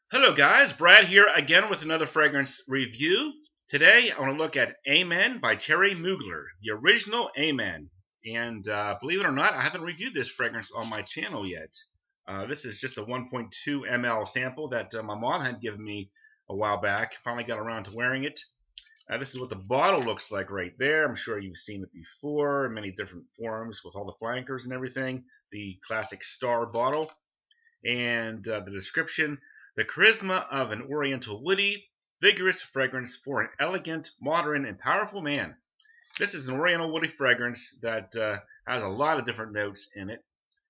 Hello guys, Brad here again with another fragrance review. Today I want to look at Amen by Thierry Mugler, the original Amen. And believe it or not, I haven't reviewed this fragrance on my channel yet. This is just a 1.2 ml sample that my mom had given me a while back. Finally got around to wearing it. This is what the bottle looks like right there. I'm sure you've seen it before in many different forms with all the flankers and everything. The classic star bottle. And the description: the charisma of an oriental woody, vigorous fragrance for an elegant, modern, and powerful man. This is an oriental woody fragrance that has a lot of different notes in it.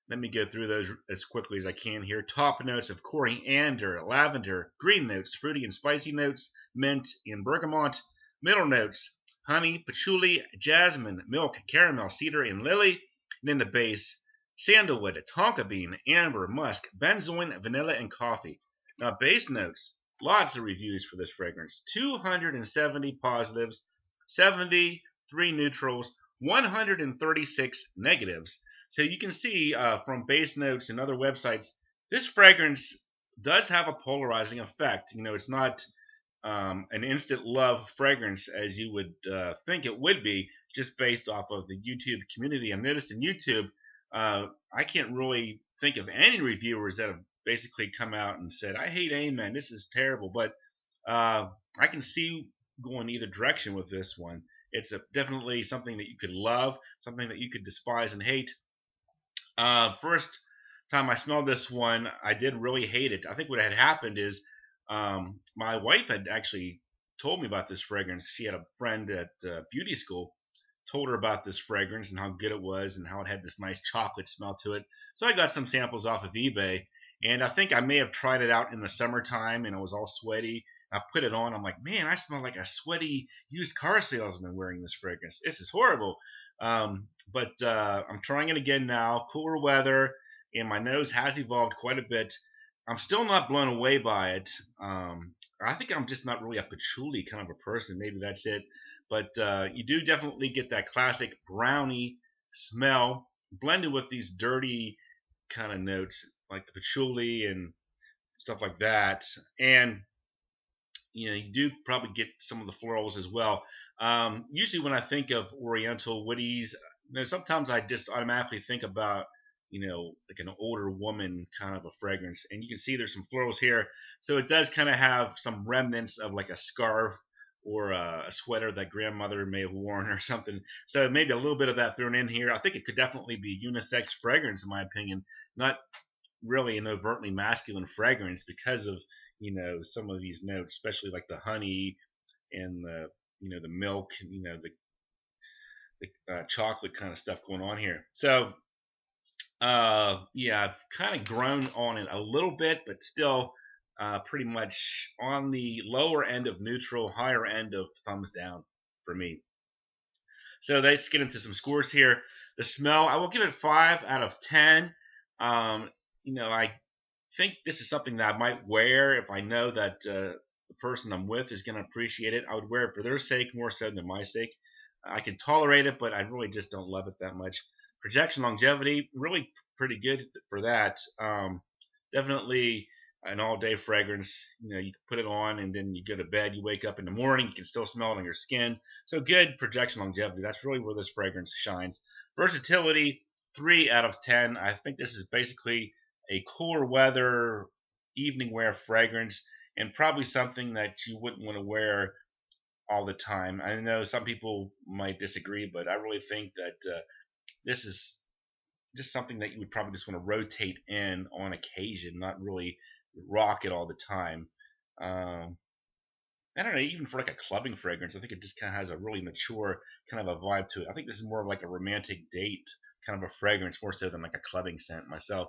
Let me go through those as quickly as I can here. Top notes of coriander, lavender, green notes, fruity and spicy notes, mint and bergamot. Middle notes: honey, patchouli, jasmine, milk, caramel, cedar, and lily. And then the base: sandalwood, tonka bean, amber, musk, benzoin, vanilla, and coffee. Now, base notes: lots of reviews for this fragrance. 270 positives, 73 neutrals, 136 negatives. So you can see from base notes and other websites, this fragrance does have a polarizing effect. You know, it's not an instant love fragrance as you would think it would be just based off of the YouTube community. I've noticed in YouTube, I can't really think of any reviewers that have basically come out and said, I hate Amen, this is terrible. But I can see going either direction with this one. It's definitely something that you could love, something that you could despise and hate. First time I smelled this one, I did really hate it. I think what had happened is my wife had actually told me about this fragrance. She had a friend at beauty school, told her about this fragrance and how good it was and how it had this nice chocolate smell to it. So I got some samples off of eBay, and I think I may have tried it out in the summertime, and it was all sweaty. I put it on. I'm like, man, I smell like a sweaty used car salesman wearing this fragrance. This is horrible. But I'm trying it again now. Cooler weather, and my nose has evolved quite a bit. I'm still not blown away by it. I think I'm just not really a patchouli kind of a person. Maybe that's it. But you do definitely get that classic brownie smell blended with these dirty kind of notes like the patchouli and stuff like that. And you do probably get some of the florals as well. Usually when I think of oriental woodies, sometimes I just automatically think about like an older woman kind of a fragrance. And you can see there's some florals here. So it does kind of have some remnants of like a scarf or a sweater that grandmother may have worn or something. So maybe a little bit of that thrown in here. I think it could definitely be unisex fragrance in my opinion. Not really an overtly masculine fragrance because of some of these notes, especially like the honey and the milk, the chocolate kind of stuff going on here. So yeah, I've kind of grown on it a little bit, but still pretty much on the lower end of neutral, higher end of thumbs down for me. So let's get into some scores here. The smell, I will give it 5 out of 10. I think this is something that I might wear if I know that the person I'm with is going to appreciate it. I would wear it for their sake more so than my sake. I can tolerate it, but I really just don't love it that much. Projection longevity, really pretty good for that. Definitely an all-day fragrance. You can put it on and then you go to bed. You wake up in the morning, you can still smell it on your skin. So good projection longevity. That's really where this fragrance shines. Versatility, 3 out of 10. I think this is basically a cooler weather evening wear fragrance, and probably something that you wouldn't want to wear all the time. I know some people might disagree, but I really think that this is just something that you would probably just want to rotate in on occasion, not really rock it all the time. I don't know, even for like a clubbing fragrance, I think it just kind of has a really mature kind of a vibe to it. I think this is more like a romantic date kind of a fragrance, more so than like a clubbing scent myself.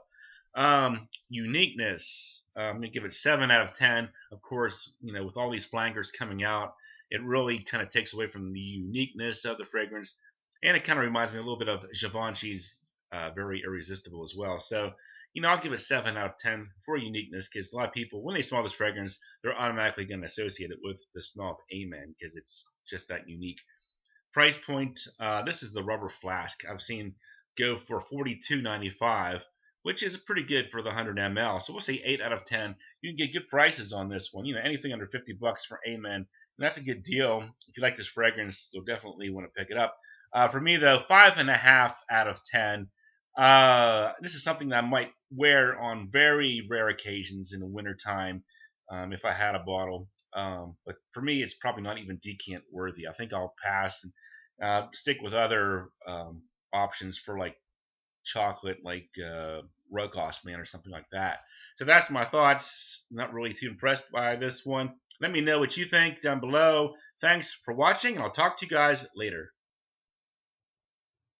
Uniqueness, I'm going to give it 7 out of 10. Of course, with all these flankers coming out, it really kind of takes away from the uniqueness of the fragrance. And it kind of reminds me a little bit of Givenchy's Very Irresistible as well. So, I'll give it 7 out of 10 for uniqueness, because a lot of people, when they smell this fragrance, they're automatically going to associate it with the smell of Amen, because it's just that unique. Price point, this is the rubber flask. I've seen go for $42.95, which is pretty good for the 100 ml. So we'll say 8 out of 10. You can get good prices on this one. Anything under 50 bucks for Amen. And that's a good deal. If you like this fragrance, you'll definitely want to pick it up. For me, though, 5.5 out of 10. This is something that I might wear on very rare occasions in the wintertime if I had a bottle. But for me, it's probably not even decant worthy. I think I'll pass and stick with other options for like chocolate, like Rokas Man or something like that. So that's my thoughts. Not really too impressed by this one. Let me know what you think down below. Thanks for watching, and I'll talk to you guys later.